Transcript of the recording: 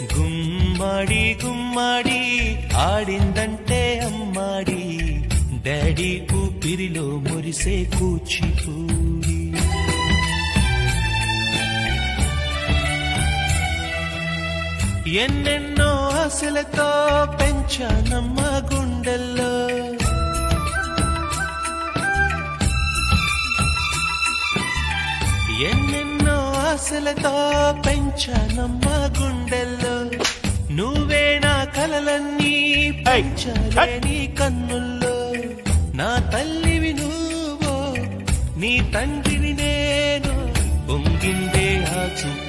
గుమ్మడి గుమ్మడి ఆడిందంటే అమ్మాడి daddy ఊపిరిలో మురిసే కూచిపూడి. ఎన్నెన్నో ఆశలతో పెంచానమ్మ గుండెల్లో, ఎన్నెన్నో ఆశలతో పెంచానమ్మ గుండెల్లో, నువ్వే నా కలలన్నీ పెంచాలే నీ కన్నుల్లో. నా తల్లివి నువ్వో నీ తండ్రిని నేను, పొంగిందే ఆ చూపు